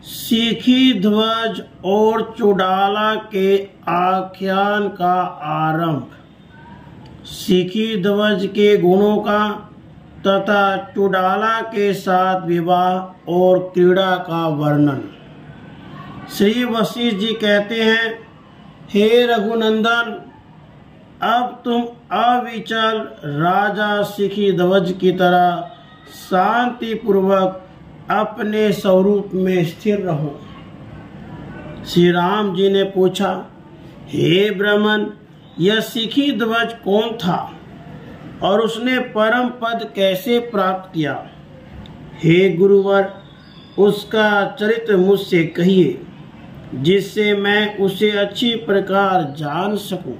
सिखी ध्वज और चुड़ाला के आख्यान का आरंभ। सिखी ध्वज के गुणों का तथा चुड़ाला के साथ विवाह और क्रीड़ा का वर्णन। श्री वशिष्ठ जी कहते हैं, हे रघुनंदन, अब तुम अविचल राजा सिखी ध्वज की तरह शांति पूर्वक अपने स्वरूप में स्थिर रहो। श्री राम जी ने पूछा, हे ब्राह्मण, यह सिखी ध्वज कौन था और उसने परम पद कैसे प्राप्त किया? हे गुरुवर, उसका चरित्र मुझसे कहिए, जिससे मैं उसे अच्छी प्रकार जान सकूं।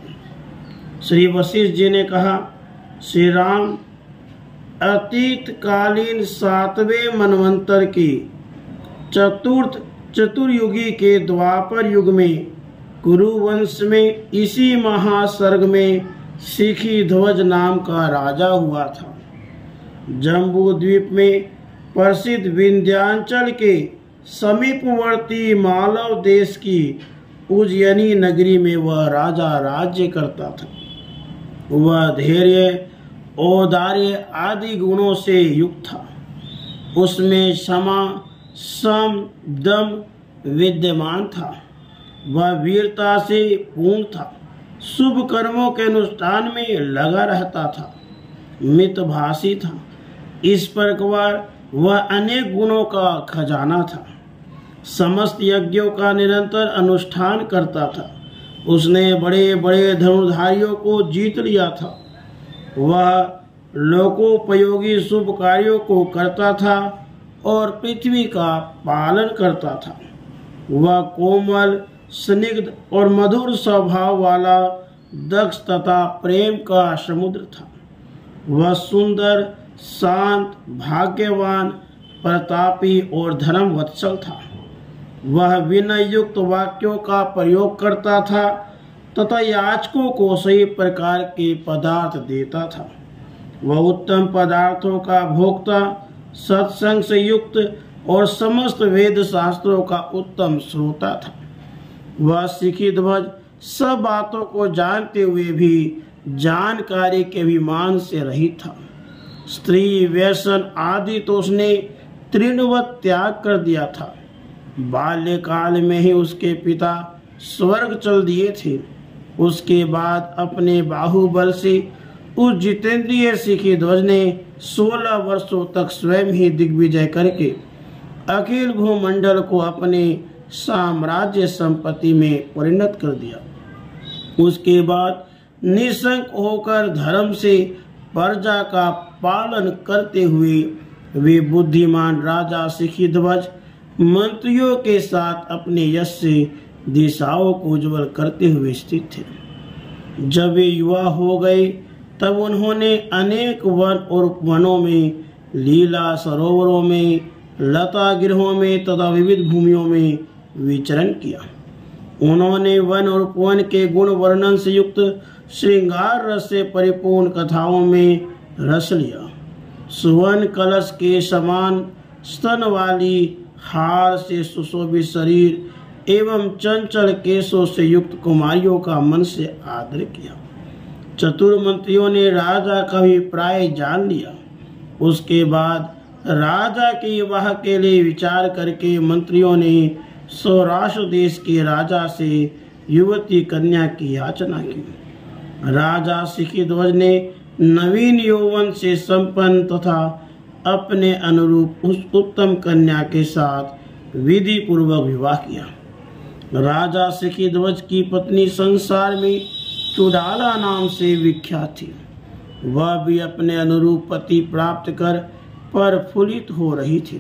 श्री वशिष्ठ जी ने कहा, श्री राम, अतीत कालीन 7वें मनवंतर की चतुर्युगी के द्वापर युग में कुरुवंश में इसी महासर्ग में सिखी ध्वज नाम का राजा हुआ था। जम्बू द्वीप में प्रसिद्ध विंध्याचल के समीपवर्ती मालव देश की उज्जैनी नगरी में वह राजा राज्य करता था। वह धैर्य, औदार्य आदि गुणों से युक्त था। उसमें क्षमा, सम, दम विद्यमान था। वह वीरता से पूर्ण था। शुभ कर्मों के अनुष्ठान में लगा रहता था। मितभाषी था। इस प्रकार वह अनेक गुणों का खजाना था। समस्त यज्ञों का निरंतर अनुष्ठान करता था। उसने बड़े बड़े धनुर्धारियों को जीत लिया था। वह लोकोपयोगी शुभ कार्यों को करता था और पृथ्वी का पालन करता था। वह कोमल, स्निग्ध और मधुर स्वभाव वाला, दक्ष तथा प्रेम का समुद्र था। वह सुंदर, शांत, भाग्यवान, प्रतापी और धर्मवत्सल था। वह विनय युक्त वाक्यों का प्रयोग करता था तथा याचकों को सही प्रकार के पदार्थ देता था। वह उत्तम पदार्थों का भोक्ता, सत्संग से युक्त और समस्त वेद शास्त्रों का उत्तम श्रोता था। वह सिखी ध्वज सब बातों को जानते हुए भी जानकारी के अभिमान से रहित था। स्त्री, व्यसन आदि तो उसने तृणवत त्याग कर दिया था। बाल्यकाल में ही उसके पिता स्वर्ग चल दिए थे। उसके बाद अपने बाहुबल से उस जितेंद्रिय सिखी ध्वज ने 16 वर्षों तक स्वयं ही दिग्विजय करके अखिल भूमंडल को अपने साम्राज्य संपत्ति में परिणत कर दिया। उसके बाद निशंक होकर धर्म से प्रजा का पालन करते हुए वे बुद्धिमान राजा सिखी ध्वज मंत्रियों के साथ अपने यश से दिशाओं को उज्जवल करते हुए स्थित थे। जब वे युवा हो गए तब उन्होंने अनेक वन और उपवनों में, लीला सरोवरों में, लता गृहों में तथा विविध भूमियों में विचरण किया। उन्होंने वन और उपवन के गुण वर्णन से युक्त श्रृंगार रस से परिपूर्ण कथाओं में रस लिया। सुवर्ण कलश के समान स्तन वाली, हार से सुशोभित शरीर एवं चंचल केशों से युक्त कुमारियों का मन से आदर किया। चतुर मंत्रियों ने राजा का अभिप्राय जान लिया। उसके बाद राजा के विवाह के लिए विचार करके मंत्रियों ने सौराष्ट्र देश के राजा से युवती कन्या की याचना की। राजा सिखी ध्वज ने नवीन यौवन से संपन्न तथा अपने अनुरूप उस उत्तम कन्या के साथ विधि पूर्वक विवाह किया। राजा सिखी ध्वज की पत्नी संसार में चुड़ाला नाम से विख्यात थी। वह भी अपने अनुरूप पति प्राप्त कर प्रफुल्लित हो रही थी।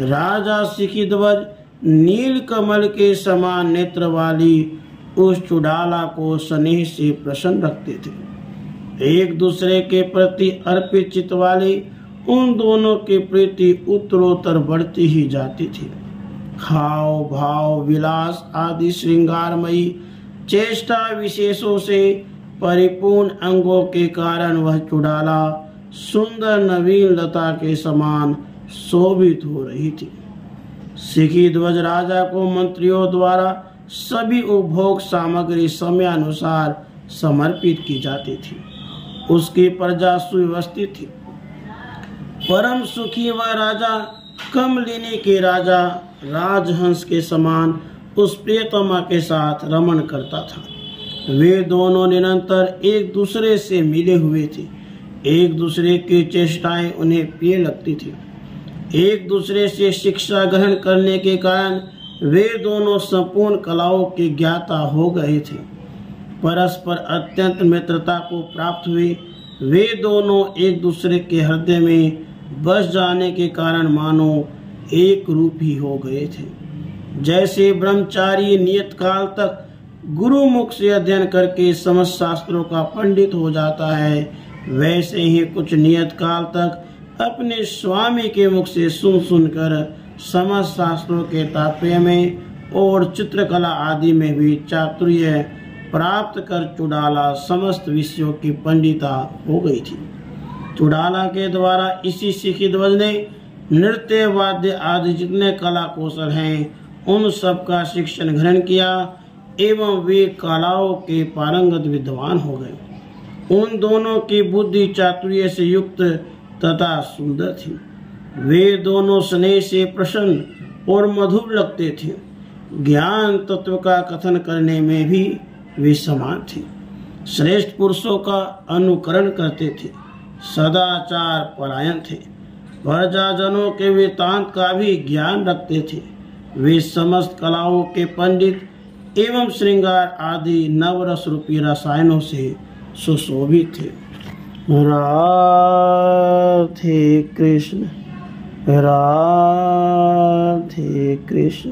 राजा सिखी ध्वज नील कमल के समान नेत्र वाली उस चुड़ाला को स्नेह से प्रसन्न रखते थे। एक दूसरे के प्रति अर्पित चित्त वाले उन दोनों के प्रति उत्तरोत्तर बढ़ती ही जाती थी। हाव भाव, विलास आदि श्रृंगारमयी चेष्टा विशेषों से परिपूर्ण अंगों के कारण वह चुड़ाला सुंदर नवीन लता के समान शोभित हो रही थी। सिखी ध्वज राजा को मंत्रियों द्वारा सभी उपभोग सामग्री समयानुसार समर्पित की जाती थी। उसकी प्रजा सुव्यवस्थित थी। परम सुखी वह राजा कमलिनी के राजा राजहंस के समान उस प्रियतमा के साथ रमण करता था। वे दोनों निरंतर एक दूसरे से मिले हुए थे। एक दूसरे की चेष्टाएं उन्हें प्रिय लगती थी। एक दूसरे से शिक्षा ग्रहण करने के कारण वे दोनों संपूर्ण कलाओं के ज्ञाता हो गए थे। परस्पर अत्यंत मित्रता को प्राप्त हुए वे दोनों एक दूसरे के हृदय में बस जाने के कारण मानो एक रूप ही हो गए थे। जैसे ब्रह्मचारी नियत काल तक गुरु मुख से अध्ययन करके समस्त शास्त्रों का पंडित हो जाता है, वैसे ही कुछ नियत काल तक अपने स्वामी के मुख से सुन सुनकर समस्त शास्त्रों के तात्पर्य में और चित्रकला आदि में भी चातुर्य प्राप्त कर चुड़ाला समस्त विषयों की पंडिता हो गई थी। चुड़ाला के द्वारा इसी सिखी ध्वज ने नृत्य वाद्य आदि जितने कला कौशल हैं उन सब का शिक्षण ग्रहण किया एवं वे कलाओं के पारंगत विद्वान हो गए। उन दोनों की बुद्धि चातुर्य से युक्त तथा सुंदर थी। वे दोनों स्नेह से प्रसन्न और मधुर लगते थे। ज्ञान तत्व का कथन करने में भी वे समान थे। श्रेष्ठ पुरुषों का अनुकरण करते थे। सदाचार परायण थे। प्रजाजनों के वृत्तांत का भी ज्ञान रखते थे। वे समस्त कलाओं के पंडित एवं श्रृंगार आदि नवरस रूपी रसायनों से सुशोभित थे। राधे कृष्ण, राधे कृष्ण।